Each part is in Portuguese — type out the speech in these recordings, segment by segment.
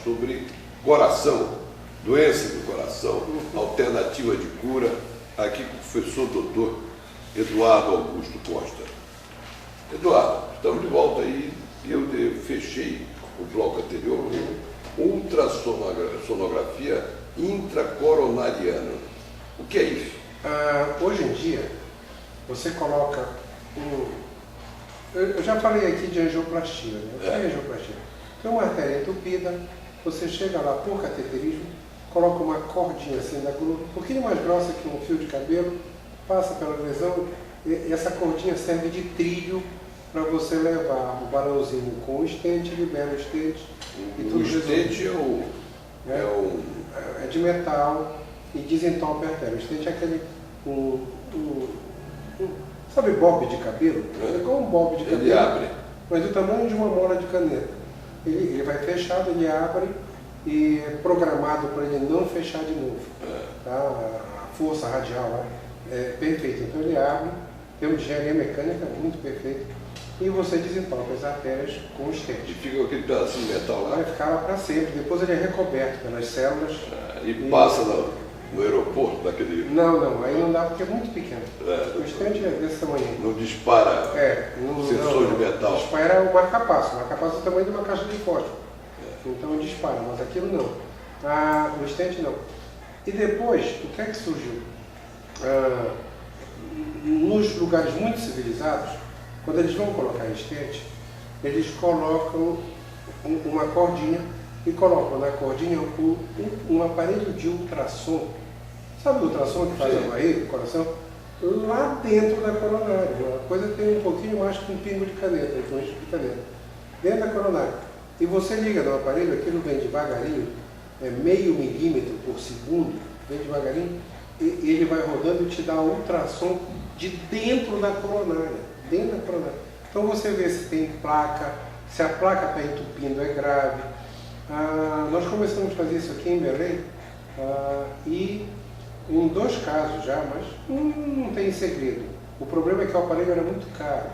sobre coração, doença do coração, alternativa de cura, aqui com o professor doutor Eduardo Augusto Costa. Eduardo, estamos de volta aí e eu fechei o bloco anterior com ultrassonografia intracoronariana. O que é isso? Hoje em dia, você coloca eu já falei aqui de angioplastia, né? O que é angioplastia? Tem uma artéria entupida, você chega lá por cateterismo, coloca uma cordinha assim da glúteo, um pouquinho mais grossa que um fio de cabelo, passa pela lesão, e essa cordinha serve de trilho para você levar o balãozinho com o estente, libera o estente e tudo resolve. O estente é de metal e desentope a artéria. O estente é aquele sabe bob de cabelo? É como um bob de cabelo. Ele abre. Mas do tamanho de uma mola de caneta. Ele vai fechado, ele abre e é programado para ele não fechar de novo. Tá? A força radial lá é perfeita. Então ele abre, tem uma engenharia mecânica muito perfeita e você desentope as artérias com o estente. E fica aquele pedacinho de metal lá? Vai ficar lá para sempre. Depois ele é recoberto pelas células. E passa no aeroporto daquele... Não, aí não dá porque é muito pequeno. O estente é desse tamanho. Não dispara sensor de metal. Dispara o marca-passo. O marca-passo é o tamanho de uma caixa de fósforo. Então dispara, mas aquilo não. O estente não. E depois, o que é que surgiu? Nos lugares muito civilizados, quando eles vão colocar estente, eles colocam uma cordinha e colocam na cordinha um aparelho de ultrassom. Sabe o ultrassom que faz a barriga, o coração? Lá dentro da coronária. A coisa tem um pouquinho mais que um pingo de caneta, um risco de caneta. Dentro da coronária. E você liga no aparelho, aquilo vem devagarinho, meio milímetro por segundo, vem devagarinho, e ele vai rodando e te dá ultrassom de dentro da coronária. Dentro da coronária. Então você vê se tem placa, se a placa está entupindo é grave. Nós começamos a fazer isso aqui em Belém e em 2 casos já, mas não tem segredo. O problema é que o aparelho era muito caro.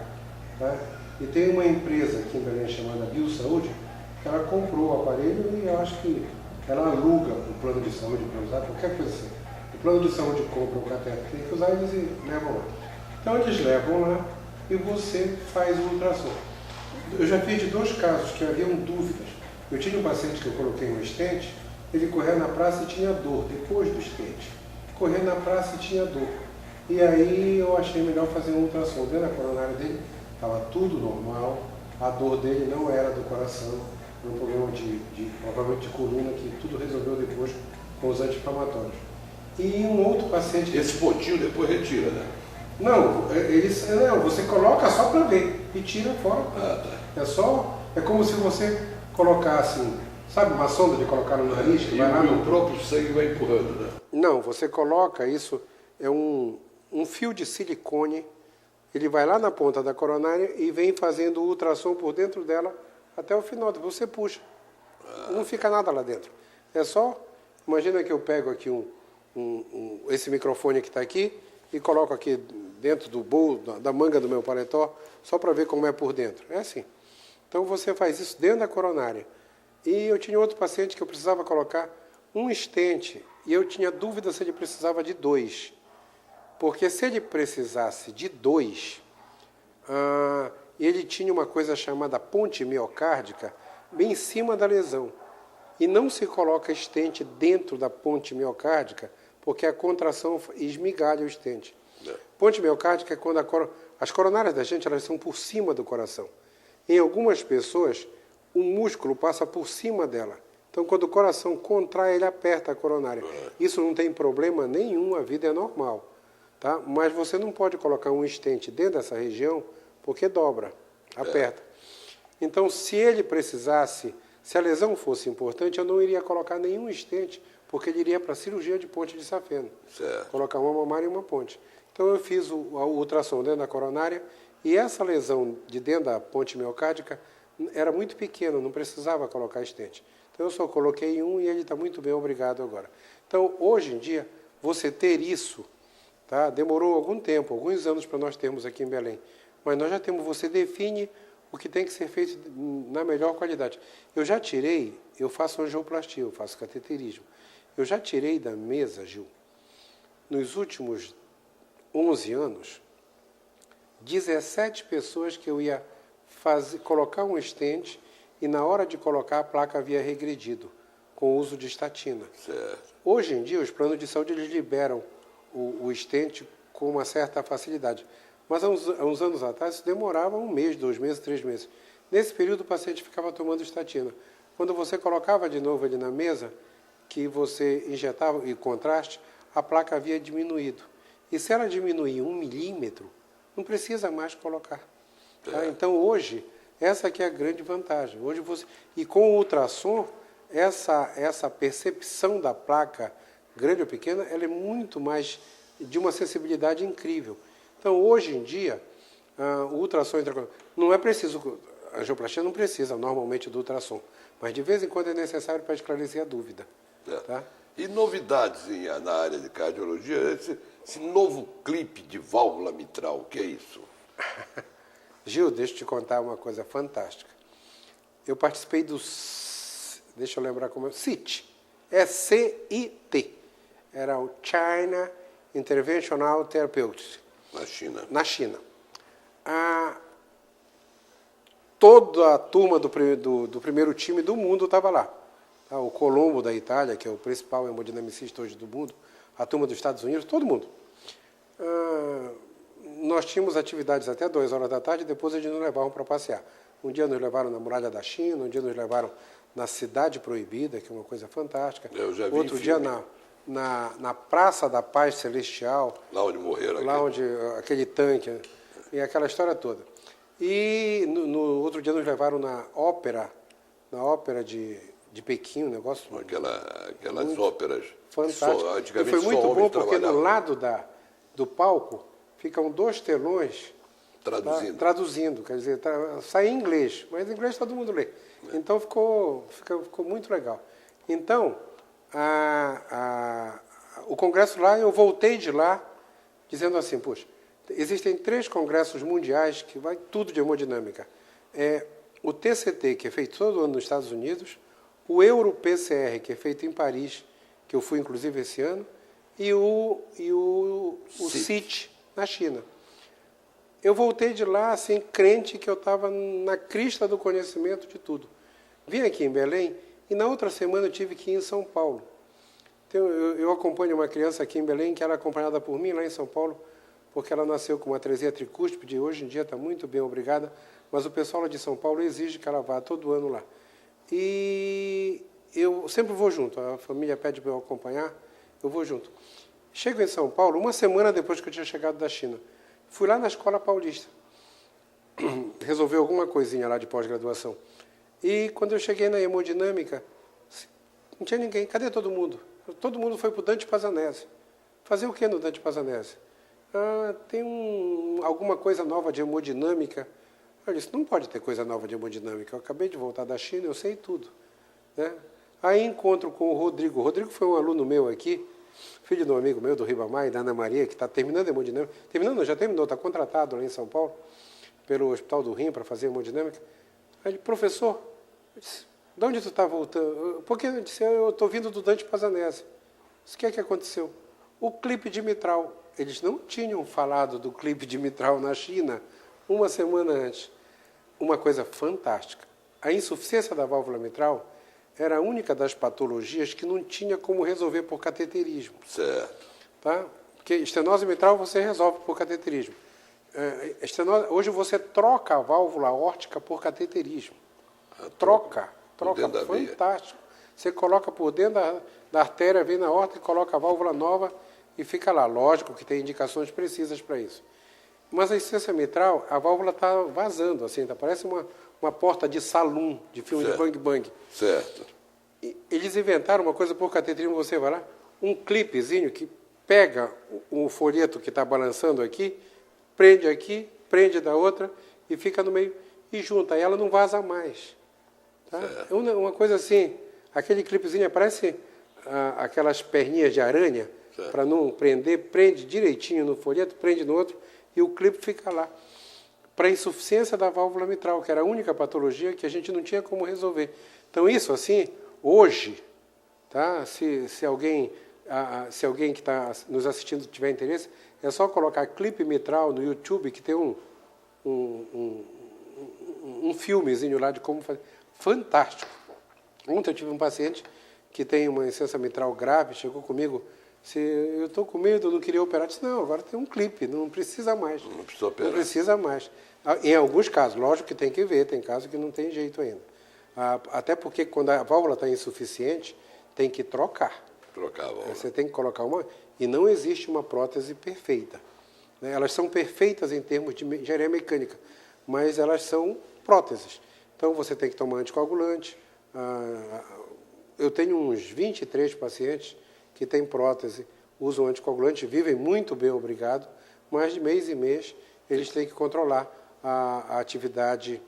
Tá? E tem uma empresa aqui em Belém chamada Biosaúde, que ela comprou o aparelho e eu acho que ela aluga o plano de saúde para usar, qualquer coisa assim. O plano de saúde compra o cateter, tem que usar eles e levam lá. Então eles levam lá e você faz o ultrassom. Eu já fiz de 2 casos que haviam dúvidas. Eu tinha um paciente que eu coloquei um estente, ele correu na praça e tinha dor, depois do estente. Correu na praça e tinha dor. E aí eu achei melhor fazer um ultrassom. Dentro da coronária dele estava tudo normal, a dor dele não era do coração, era um problema provavelmente de coluna, que tudo resolveu depois com os anti-inflamatórios. E um outro paciente... Esse potinho depois retira, né? Não, você coloca só para ver e tira fora. Tá. É como se você colocasse, sabe, uma sonda de colocar no nariz? Que vai lá o próprio sangue vai empurrando, né? Não, você coloca isso, é um fio de silicone, ele vai lá na ponta da coronária e vem fazendo o ultrassom por dentro dela até o final, depois você puxa. Não fica nada lá dentro. É só, imagina que eu pego aqui esse microfone que está aqui e coloco aqui dentro do bolso, da manga do meu paletó, só para ver como é por dentro. É assim. Então você faz isso dentro da coronária. E eu tinha outro paciente que eu precisava colocar um estente e eu tinha dúvida se ele precisava de 2. Porque se ele precisasse de 2, ele tinha uma coisa chamada ponte miocárdica bem em cima da lesão. E não se coloca estente dentro da ponte miocárdica porque a contração esmigalha o estente. Ponte miocárdica é quando as coronárias da gente elas são por cima do coração. Em algumas pessoas, o músculo passa por cima dela. Então, quando o coração contrai, ele aperta a coronária. Isso não tem problema nenhum, a vida é normal. Tá? Mas você não pode colocar um estente dentro dessa região, porque dobra, aperta. Então, se ele precisasse, se a lesão fosse importante, eu não iria colocar nenhum estente, porque ele iria para a cirurgia de ponte de safena. Colocar uma mamária e uma ponte. Então, eu fiz o ultrassom dentro da coronária, e essa lesão de dentro da ponte miocárdica era muito pequena, não precisava colocar estente. Então eu só coloquei um e ele está muito bem, obrigado agora. Então hoje em dia, você ter isso, tá? Demorou algum tempo, alguns anos para nós termos aqui em Belém. Mas nós já temos, você define o que tem que ser feito na melhor qualidade. Eu faço angioplastia, eu faço cateterismo. Eu já tirei da mesa, Gil, nos últimos 11 anos, 17 pessoas que eu ia colocar um stent e na hora de colocar a placa havia regredido com o uso de estatina. Certo. Hoje em dia, os planos de saúde eles liberam o stent com uma certa facilidade. Mas há uns anos atrás, isso demorava 1 mês, 2 meses, 3 meses. Nesse período, o paciente ficava tomando estatina. Quando você colocava de novo ele na mesa, que você injetava em contraste, a placa havia diminuído. E se ela diminuir 1 milímetro, não precisa mais colocar. Tá? Então, hoje, essa aqui é a grande vantagem. E com o ultrassom, essa percepção da placa grande ou pequena, ela é muito mais de uma sensibilidade incrível. Então, hoje em dia, o ultrassom não é preciso, a angioplastia não precisa normalmente do ultrassom, mas de vez em quando é necessário para esclarecer a dúvida. Tá? E novidades na área de cardiologia, esse novo clipe de válvula mitral, o que é isso? Gil, deixa eu te contar uma coisa fantástica. Eu participei do, deixa eu lembrar como é, CIT, CIT, era o China Interventional Therapeutics. Na China. Na China. Toda a turma do primeiro time do mundo estava lá. Tá? O Colombo da Itália, que é o principal hemodinamicista hoje do mundo, a turma dos Estados Unidos, todo mundo. Nós tínhamos atividades até 2 horas da tarde, depois eles nos levavam para passear. Um dia nos levaram na Muralha da China, um dia nos levaram na Cidade Proibida, que é uma coisa fantástica. Eu já vi outro dia na Praça da Paz Celestial. Lá onde morreram. Lá onde aquele tanque, e aquela história toda. E no outro dia nos levaram na ópera de Pequim, um negócio... Aquelas óperas. Fantástico. E foi muito bom porque no lado do palco ficam 2 telões traduzindo, quer dizer, sai em inglês, mas em inglês todo mundo lê. Então ficou muito legal. Então, o congresso lá, eu voltei de lá dizendo assim, poxa, existem 3 congressos mundiais que vai tudo de hemodinâmica. O TCT, que é feito todo ano nos Estados Unidos, o EuroPCR, que é feito em Paris, que eu fui inclusive esse ano, e o CIT, na China. Eu voltei de lá, assim, crente que eu estava na crista do conhecimento de tudo. Vim aqui em Belém e na outra semana eu tive que ir em São Paulo. Então, eu acompanho uma criança aqui em Belém que era acompanhada por mim lá em São Paulo, porque ela nasceu com uma atresia tricúspide, hoje em dia está muito bem, obrigada, mas o pessoal lá de São Paulo exige que ela vá todo ano lá. E eu sempre vou junto, a família pede para eu acompanhar, eu vou junto. Chego em São Paulo, uma semana depois que eu tinha chegado da China. Fui lá na Escola Paulista, resolver alguma coisinha lá de pós-graduação. E quando eu cheguei na hemodinâmica, não tinha ninguém. Cadê todo mundo? Todo mundo foi para o Dante Pazanese. Fazer o que no Dante Pazanese? Tem alguma coisa nova de hemodinâmica. Eu disse, não pode ter coisa nova de hemodinâmica. Eu acabei de voltar da China, eu sei tudo. Né? Aí encontro com o Rodrigo. O Rodrigo foi um aluno meu aqui, filho de um amigo meu, do Ribamar, e da Ana Maria, que está terminando a hemodinâmica. Terminando, já terminou, está contratado lá em São Paulo, pelo Hospital do Rim, para fazer hemodinâmica. Aí ele, professor, eu disse, de onde tu está voltando? Porque eu disse, eu estou vindo do Dante Pazanese. O que é que aconteceu? O clipe de mitral. Eles não tinham falado do clipe de mitral na China uma semana antes. Uma coisa fantástica. A insuficiência da válvula mitral era a única das patologias que não tinha como resolver por cateterismo. Certo. Tá? Porque estenose mitral você resolve por cateterismo. Hoje você troca a válvula aórtica por cateterismo. Troca, fantástico. Você coloca por dentro da artéria, vem na aorta e coloca a válvula nova e fica lá. Lógico que tem indicações precisas para isso. Mas a insuficiência mitral, a válvula está vazando, assim, tá? Parece uma porta de saloon, de filme de Bang Bang. Certo. E eles inventaram uma coisa por cateterismo, você vai lá, um clipezinho que pega o folheto que está balançando aqui, prende da outra e fica no meio e junta. Aí ela não vaza mais. Tá? É uma coisa assim, aquele clipezinho parece aquelas perninhas de aranha, para não prender, prende direitinho no folheto, prende no outro e o clipe fica lá. para a insuficiência da válvula mitral, que era a única patologia que a gente não tinha como resolver. Então, isso assim, hoje, tá? Se alguém que está nos assistindo tiver interesse, é só colocar clipe mitral no YouTube, que tem um filmezinho lá de como fazer. Fantástico. Ontem eu tive um paciente que tem uma insuficiência mitral grave, chegou comigo, eu estou com medo, eu não queria operar. Eu disse, não, agora tem um clipe, não precisa mais. Não precisa operar. Não precisa mais. Em alguns casos, lógico que tem que ver, tem casos que não tem jeito ainda. Até porque quando a válvula está insuficiente, tem que trocar. Trocar a válvula. Você tem que colocar uma... E não existe uma prótese perfeita. Né? Elas são perfeitas em termos de engenharia mecânica, mas elas são próteses. Então, você tem que tomar anticoagulante. Eu tenho uns 23 pacientes que têm prótese, usam anticoagulante, vivem muito bem, obrigado, mas de mês em mês eles têm que controlar a atividade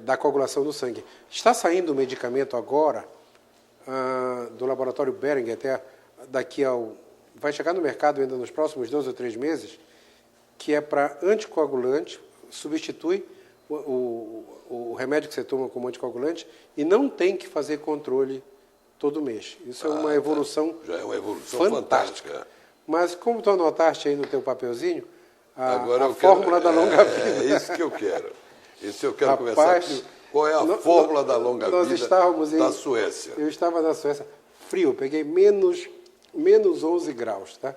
da coagulação do sangue. Está saindo um medicamento agora do laboratório Behringer, até vai chegar no mercado ainda nos próximos 2 ou 3 meses, que é para anticoagulante, substitui o remédio que você toma como anticoagulante e não tem que fazer controle todo mês. Isso é uma evolução já é uma evolução fantástica. Mas como tu anotaste aí no teu papelzinho, Agora a fórmula da longa vida. É isso que eu quero. Isso eu quero Rapaz, conversar aqui. Qual é a fórmula da longa vida da Suécia? Eu estava na Suécia, frio, peguei menos 11 graus, tá?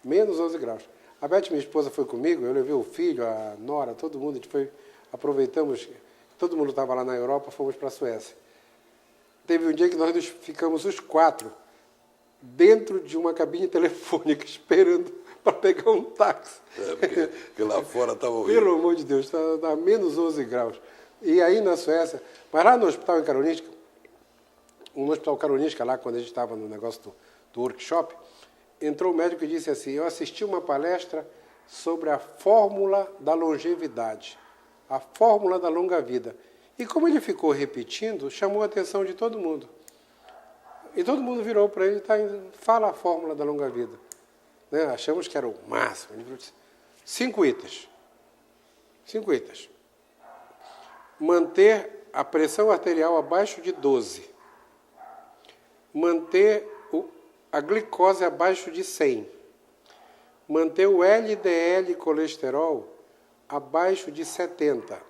Menos 11 graus. A Beth, minha esposa, foi comigo, eu levei o filho, a nora, todo mundo, a gente aproveitamos, todo mundo estava lá na Europa, fomos para a Suécia. Teve um dia que nós ficamos os 4 dentro de uma cabine telefônica esperando para pegar um táxi. Porque lá fora estava horrível. Pelo amor de Deus, está menos 11 graus. E aí na Suécia, mas lá no hospital em Karolinska, no hospital Karolinska, lá quando a gente estava no negócio do workshop, entrou o médico e disse assim, eu assisti uma palestra sobre a fórmula da longevidade, a fórmula da longa vida. E como ele ficou repetindo, chamou a atenção de todo mundo. E todo mundo virou para ele e fala a fórmula da longa vida. Né? Achamos que era o máximo. Ele falou, 5 itens. 5 itens. Manter a pressão arterial abaixo de 12. Manter a glicose abaixo de 100. Manter o LDL colesterol abaixo de 70.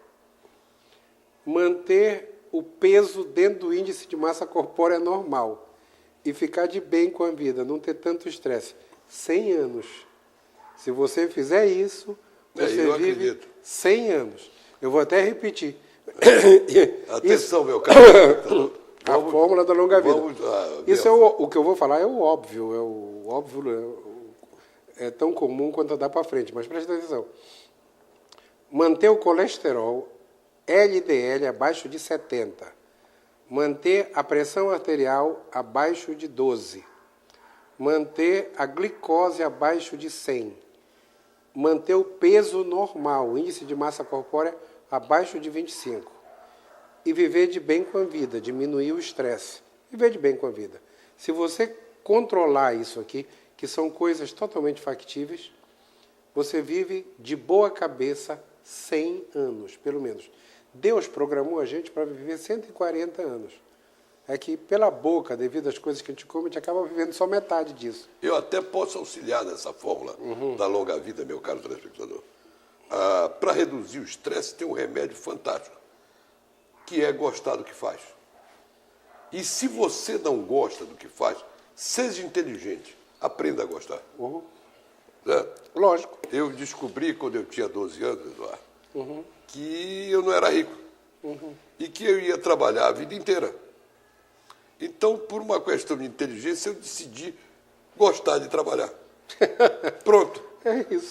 Manter o peso dentro do índice de massa corpórea normal e ficar de bem com a vida, não ter tanto estresse. 100 anos. Se você fizer isso, você vive 100 anos. Eu vou até repetir. Atenção, meu caro. A fórmula da longa vida. Isso o que eu vou falar é o óbvio. É tão comum quanto dá para frente, mas presta atenção. Manter o colesterol LDL abaixo de 70. Manter a pressão arterial abaixo de 12. Manter a glicose abaixo de 100. Manter o peso normal, o índice de massa corpórea abaixo de 25. E viver de bem com a vida, diminuir o estresse. Viver de bem com a vida. Se você controlar isso aqui, que são coisas totalmente factíveis, você vive de boa cabeça 100 anos, pelo menos. Deus programou a gente para viver 140 anos. É que pela boca, devido às coisas que a gente come, a gente acaba vivendo só metade disso. Eu até posso auxiliar nessa fórmula da longa vida, meu caro telespectador. Para reduzir o estresse, tem um remédio fantástico, que é gostar do que faz. E se você não gosta do que faz, seja inteligente, aprenda a gostar. Lógico. Eu descobri, quando eu tinha 12 anos, Eduardo, que eu não era rico e que eu ia trabalhar a vida inteira. Então, por uma questão de inteligência, eu decidi gostar de trabalhar. Pronto. É isso.